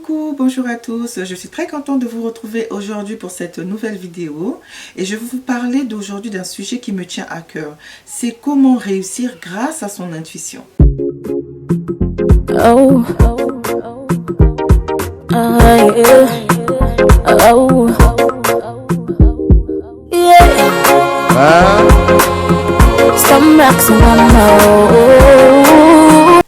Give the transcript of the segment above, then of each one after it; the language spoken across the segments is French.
Coucou, bonjour à tous, je suis très contente de vous retrouver aujourd'hui pour cette nouvelle vidéo et je vais vous parler d'aujourd'hui d'un sujet qui me tient à cœur. C'est comment réussir grâce à son intuition. Oh. Yeah. Oh. Yeah.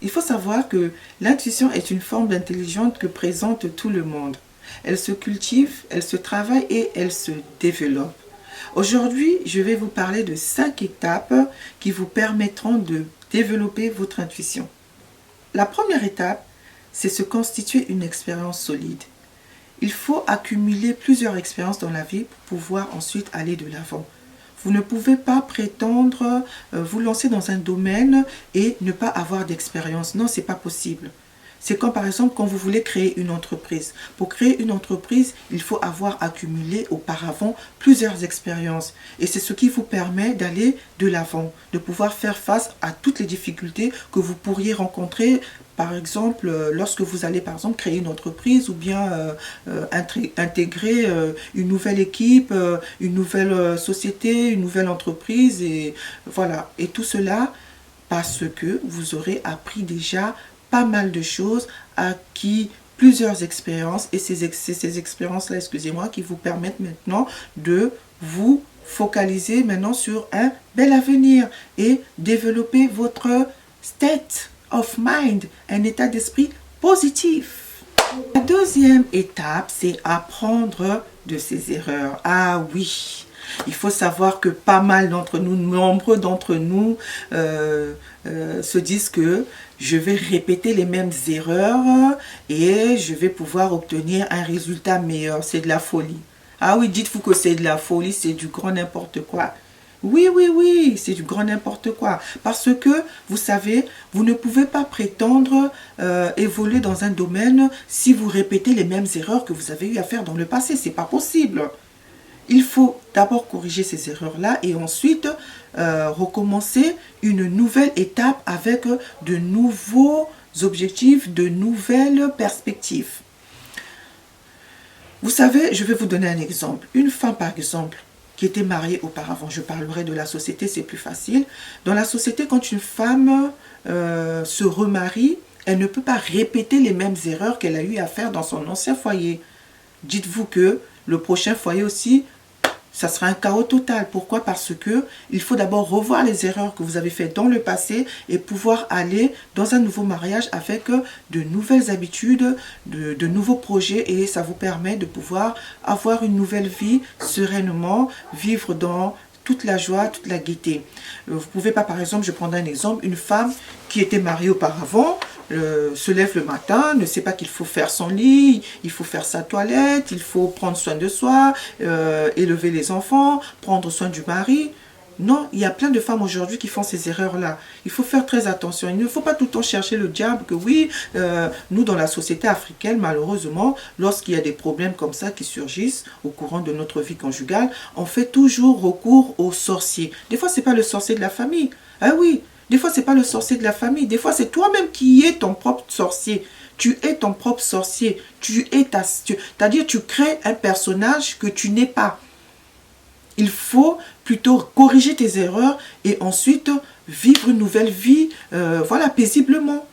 Il faut savoir que l'intuition est une forme d'intelligence que présente tout le monde. Elle se cultive, elle se travaille et elle se développe. Aujourd'hui, je vais vous parler de 5 étapes qui vous permettront de développer votre intuition. La première étape, c'est se constituer une expérience solide. Il faut accumuler plusieurs expériences dans la vie pour pouvoir ensuite aller de l'avant. Vous ne pouvez pas prétendre vous lancer dans un domaine et ne pas avoir d'expérience. Non, ce n'est pas possible. C'est comme par exemple quand vous voulez créer une entreprise. Pour créer une entreprise, il faut avoir accumulé auparavant plusieurs expériences. Et c'est ce qui vous permet d'aller de l'avant, de pouvoir faire face à toutes les difficultés que vous pourriez rencontrer. Par exemple, lorsque vous allez par exemple créer une entreprise ou bien intégrer une nouvelle équipe, une nouvelle société, une nouvelle entreprise et voilà. Et tout cela parce que vous aurez appris déjà pas mal de choses, acquis plusieurs expériences et ces expériences-là, excusez-moi, qui vous permettent maintenant de vous focaliser maintenant sur un bel avenir et développer votre state of mind, un état d'esprit positif. La deuxième étape, c'est apprendre de ses erreurs. Ah oui, il faut savoir que pas mal d'entre nous, nombreux d'entre nous se disent que je vais répéter les mêmes erreurs et je vais pouvoir obtenir un résultat meilleur. C'est de la folie. Ah oui, dites-vous que c'est de la folie, c'est du grand n'importe quoi. Oui, c'est du grand n'importe quoi. Parce que, vous savez, vous ne pouvez pas prétendre évoluer dans un domaine si vous répétez les mêmes erreurs que vous avez eu à faire dans le passé. C'est pas possible. Il faut d'abord corriger ces erreurs-là et ensuite recommencer une nouvelle étape avec de nouveaux objectifs, de nouvelles perspectives. Vous savez, je vais vous donner un exemple. Une femme, par exemple, qui était mariée auparavant, je parlerai de la société, c'est plus facile. Dans la société, quand une femme se remarie, elle ne peut pas répéter les mêmes erreurs qu'elle a eu à faire dans son ancien foyer. Dites-vous que le prochain foyer aussi, ça sera un chaos total. Pourquoi? Parce que il faut d'abord revoir les erreurs que vous avez faites dans le passé et pouvoir aller dans un nouveau mariage avec de nouvelles habitudes, de nouveaux projets et ça vous permet de pouvoir avoir une nouvelle vie sereinement, vivre dans toute la joie, toute la gaieté. Vous ne pouvez pas, par exemple, je prends un exemple, une femme qui était mariée auparavant, se lève le matin, ne sait pas qu'il faut faire son lit, il faut faire sa toilette, il faut prendre soin de soi, élever les enfants, prendre soin du mari. Non, il y a plein de femmes aujourd'hui qui font ces erreurs-là. Il faut faire très attention. Il ne faut pas tout le temps chercher le diable que oui, nous dans la société africaine, malheureusement, lorsqu'il y a des problèmes comme ça qui surgissent au courant de notre vie conjugale, on fait toujours recours aux sorciers. Des fois, ce n'est pas le sorcier de la famille. Ah oui, des fois, ce n'est pas le sorcier de la famille. Des fois, c'est toi-même qui es ton propre sorcier. Tu es ton propre sorcier. C'est-à-dire, tu crées un personnage que tu n'es pas. Il faut plutôt corriger tes erreurs et ensuite vivre une nouvelle vie, voilà, paisiblement.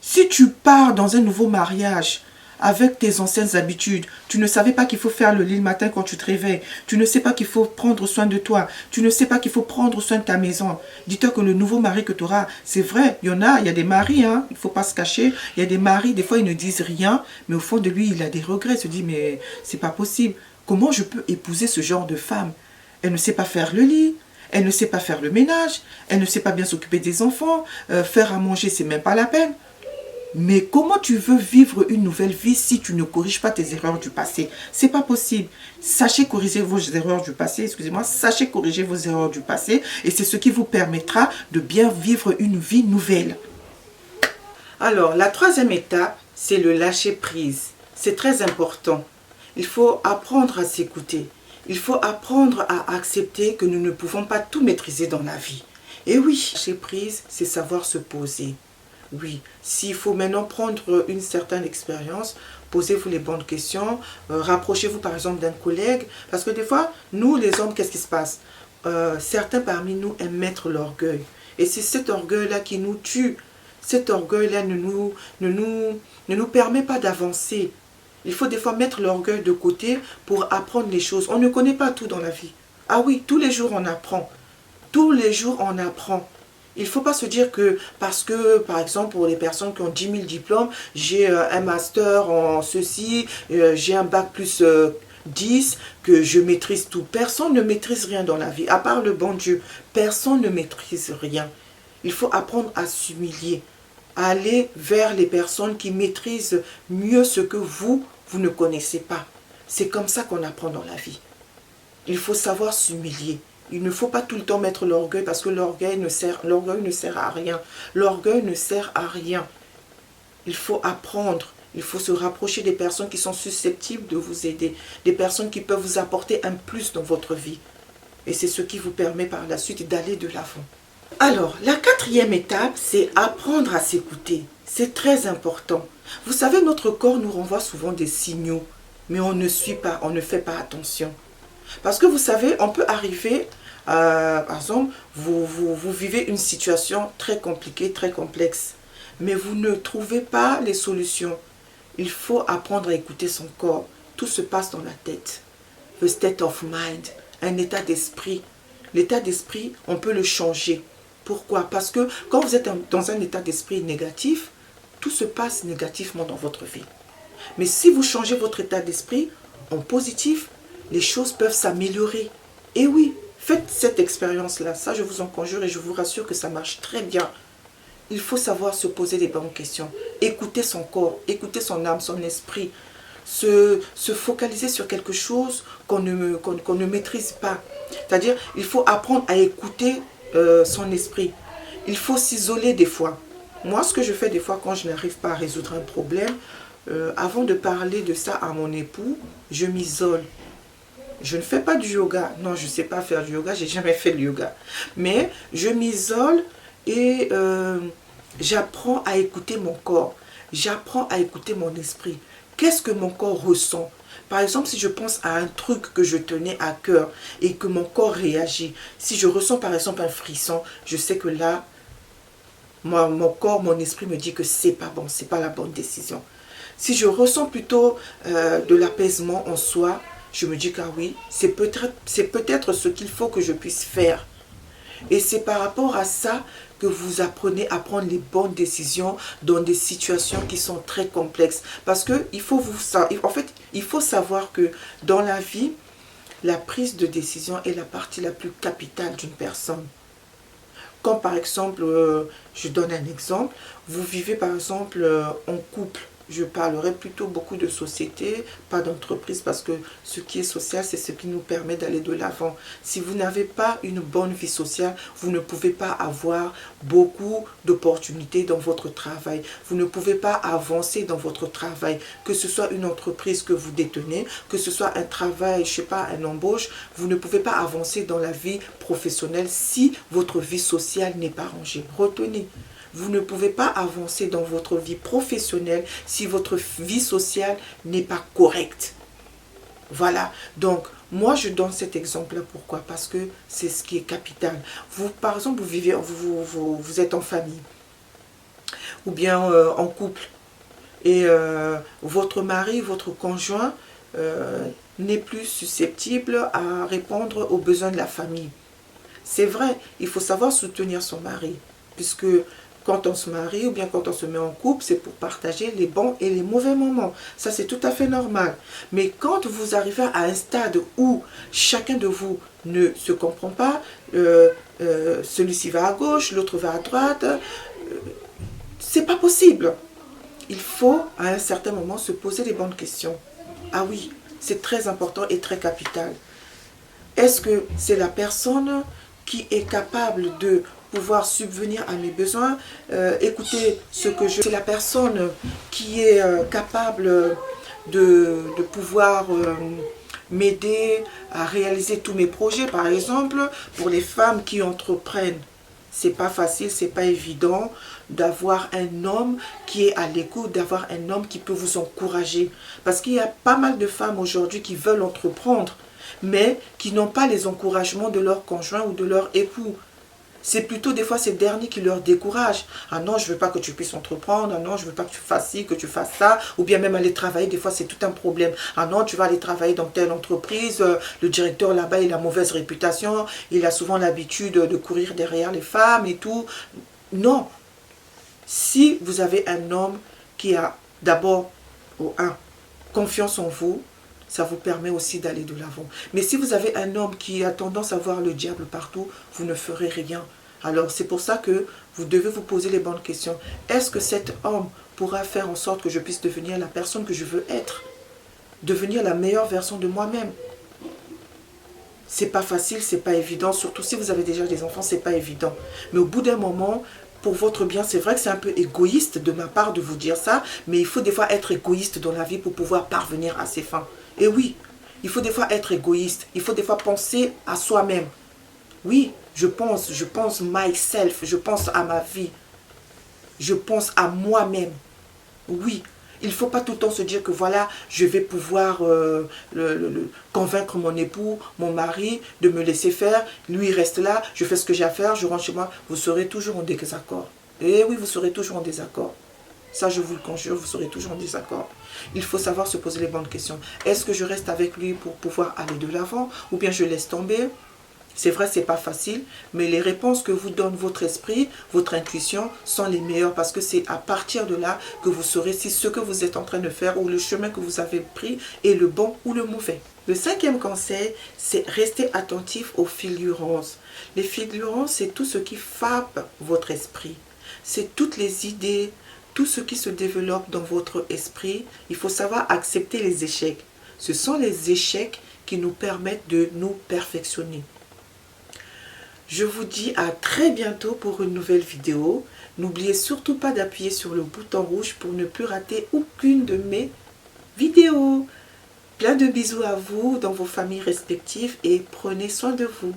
Si tu pars dans un nouveau mariage avec tes anciennes habitudes, tu ne savais pas qu'il faut faire le lit le matin quand tu te réveilles, tu ne sais pas qu'il faut prendre soin de toi, tu ne sais pas qu'il faut prendre soin de ta maison. Dis-toi que le nouveau mari que tu auras, c'est vrai, il y a des maris, hein, il ne faut pas se cacher, il y a des maris, des fois ils ne disent rien, mais au fond de lui, il a des regrets, il se dit, mais c'est pas possible. Comment je peux épouser ce genre de femme? Elle ne sait pas faire le lit, elle ne sait pas faire le ménage, elle ne sait pas bien s'occuper des enfants, faire à manger, c'est même pas la peine. Mais comment tu veux vivre une nouvelle vie si tu ne corriges pas tes erreurs du passé? C'est pas possible. Sachez corriger vos erreurs du passé, excusez-moi, sachez corriger vos erreurs du passé et c'est ce qui vous permettra de bien vivre une vie nouvelle. Alors, la troisième étape, c'est le lâcher prise. C'est très important. Il faut apprendre à s'écouter. Il faut apprendre à accepter que nous ne pouvons pas tout maîtriser dans la vie. Et oui, lâcher prise, c'est savoir se poser. Oui, s'il faut maintenant prendre une certaine expérience, posez-vous les bonnes questions, rapprochez-vous par exemple d'un collègue, parce que des fois, nous les hommes, qu'est-ce qui se passe? Certains parmi nous aiment mettre l'orgueil, et c'est cet orgueil-là qui nous tue. Cet orgueil-là ne nous permet pas d'avancer. Il faut des fois mettre l'orgueil de côté pour apprendre les choses. On ne connaît pas tout dans la vie. Ah oui, tous les jours on apprend. Tous les jours on apprend. Il ne faut pas se dire que parce que, par exemple, pour les personnes qui ont 10 000 diplômes, j'ai un master en ceci, j'ai un bac plus 10, que je maîtrise tout. Personne ne maîtrise rien dans la vie, à part le bon Dieu. Personne ne maîtrise rien. Il faut apprendre à s'humilier, à aller vers les personnes qui maîtrisent mieux ce que vous ne connaissez pas. C'est comme ça qu'on apprend dans la vie. Il faut savoir s'humilier. Il ne faut pas tout le temps mettre l'orgueil parce que l'orgueil ne sert à rien. L'orgueil ne sert à rien. Il faut apprendre. Il faut se rapprocher des personnes qui sont susceptibles de vous aider. Des personnes qui peuvent vous apporter un plus dans votre vie. Et c'est ce qui vous permet par la suite d'aller de l'avant. Alors, la quatrième étape, c'est apprendre à s'écouter. C'est très important. Vous savez, notre corps nous renvoie souvent des signaux, mais on ne suit pas, on ne fait pas attention. Parce que vous savez, on peut arriver, par exemple, vous vivez une situation très compliquée, très complexe, mais vous ne trouvez pas les solutions. Il faut apprendre à écouter son corps. Tout se passe dans la tête. The state of mind, un état d'esprit. L'état d'esprit, on peut le changer. Pourquoi? Parce que quand vous êtes dans un état d'esprit négatif, tout se passe négativement dans votre vie. Mais si vous changez votre état d'esprit en positif, les choses peuvent s'améliorer. Et oui, faites cette expérience-là. Ça, je vous en conjure et je vous rassure que ça marche très bien. Il faut savoir se poser les bonnes questions. Écouter son corps, écouter son âme, son esprit. Se focaliser sur quelque chose qu'on ne maîtrise pas. C'est-à-dire, il faut apprendre à écouter son esprit. Il faut s'isoler des fois. Moi, ce que je fais des fois quand je n'arrive pas à résoudre un problème, avant de parler de ça à mon époux, je m'isole. Je ne fais pas du yoga. Non, je ne sais pas faire du yoga. J'ai jamais fait de yoga. Mais je m'isole et j'apprends à écouter mon corps. J'apprends à écouter mon esprit. Qu'est-ce que mon corps ressent? Par exemple, si je pense à un truc que je tenais à cœur et que mon corps réagit, si je ressens par exemple un frisson, je sais que là, mon corps, mon esprit me dit que c'est pas bon, c'est pas la bonne décision. Si je ressens plutôt de l'apaisement en soi, je me dis que ah oui, c'est peut-être ce qu'il faut que je puisse faire. Et c'est par rapport à ça que vous apprenez à prendre les bonnes décisions dans des situations qui sont très complexes. Parce que il faut savoir que dans la vie, la prise de décision est la partie la plus capitale d'une personne. Quand par exemple, je donne un exemple, vous vivez par exemple en couple. Je parlerai plutôt beaucoup de société, pas d'entreprise, parce que ce qui est social, c'est ce qui nous permet d'aller de l'avant. Si vous n'avez pas une bonne vie sociale, vous ne pouvez pas avoir beaucoup d'opportunités dans votre travail. Vous ne pouvez pas avancer dans votre travail, que ce soit une entreprise que vous détenez, que ce soit un travail, je ne sais pas, un embauche. Vous ne pouvez pas avancer dans la vie professionnelle si votre vie sociale n'est pas rangée. Retenez. Vous ne pouvez pas avancer dans votre vie professionnelle si votre vie sociale n'est pas correcte. Voilà. Donc, moi, je donne cet exemple-là. Pourquoi? Parce que c'est ce qui est capital. Vous, par exemple, vous êtes en famille ou bien en couple et votre mari, votre conjoint n'est plus susceptible à répondre aux besoins de la famille. C'est vrai, il faut savoir soutenir son mari, puisque quand on se marie ou bien quand on se met en couple, c'est pour partager les bons et les mauvais moments. Ça, c'est tout à fait normal. Mais quand vous arrivez à un stade où chacun de vous ne se comprend pas, celui-ci va à gauche, l'autre va à droite, c'est pas possible. Il faut, à un certain moment, se poser les bonnes questions. Ah oui, c'est très important et très capital. Est-ce que c'est la personne qui est capable de pouvoir subvenir à mes besoins, écouter ce que je... C'est la personne qui est capable de pouvoir m'aider à réaliser tous mes projets. Par exemple, pour les femmes qui entreprennent, c'est pas facile, c'est pas évident. d'avoir un homme qui est à l'écoute, d'avoir un homme qui peut vous encourager. Parce qu'il y a pas mal de femmes aujourd'hui qui veulent entreprendre, mais qui n'ont pas les encouragements de leur conjoint ou de leur époux. C'est plutôt des fois ces derniers qui leur découragent. Ah non, je ne veux pas que tu puisses entreprendre. Ah non, je ne veux pas que tu fasses ci, que tu fasses ça. Ou bien même aller travailler, des fois c'est tout un problème. Ah non, tu vas aller travailler dans telle entreprise. Le directeur là-bas, il a mauvaise réputation. Il a souvent l'habitude de courir derrière les femmes et tout. Non. Si vous avez un homme qui a d'abord, confiance en vous, ça vous permet aussi d'aller de l'avant. Mais si vous avez un homme qui a tendance à voir le diable partout, vous ne ferez rien. Alors c'est pour ça que vous devez vous poser les bonnes questions. Est-ce que cet homme pourra faire en sorte que je puisse devenir la personne que je veux être? Devenir la meilleure version de moi-même? C'est pas facile, c'est pas évident. Surtout si vous avez déjà des enfants, c'est pas évident. Mais au bout d'un moment, pour votre bien, c'est vrai que c'est un peu égoïste de ma part de vous dire ça, mais il faut des fois être égoïste dans la vie pour pouvoir parvenir à ses fins. Et oui, il faut des fois être égoïste, il faut des fois penser à soi-même. Oui, je pense myself, je pense à ma vie, je pense à moi-même. Oui, il ne faut pas tout le temps se dire que voilà, je vais pouvoir convaincre mon époux, mon mari, de me laisser faire. Lui, il reste là, je fais ce que j'ai à faire, je rentre chez moi. Vous serez toujours en désaccord. Eh oui, vous serez toujours en désaccord. Ça, je vous le conjure, vous serez toujours en désaccord. Il faut savoir se poser les bonnes questions. Est-ce que je reste avec lui pour pouvoir aller de l'avant ou bien je laisse tomber? C'est vrai, c'est pas facile, mais les réponses que vous donne votre esprit, votre intuition, sont les meilleures parce que c'est à partir de là que vous saurez si ce que vous êtes en train de faire ou le chemin que vous avez pris est le bon ou le mauvais. Le cinquième conseil, c'est rester attentif aux fulgurances. Les fulgurances, c'est tout ce qui frappe votre esprit. C'est toutes les idées, tout ce qui se développe dans votre esprit. Il faut savoir accepter les échecs. Ce sont les échecs qui nous permettent de nous perfectionner. Je vous dis à très bientôt pour une nouvelle vidéo. N'oubliez surtout pas d'appuyer sur le bouton rouge pour ne plus rater aucune de mes vidéos. Plein de bisous à vous dans vos familles respectives et prenez soin de vous.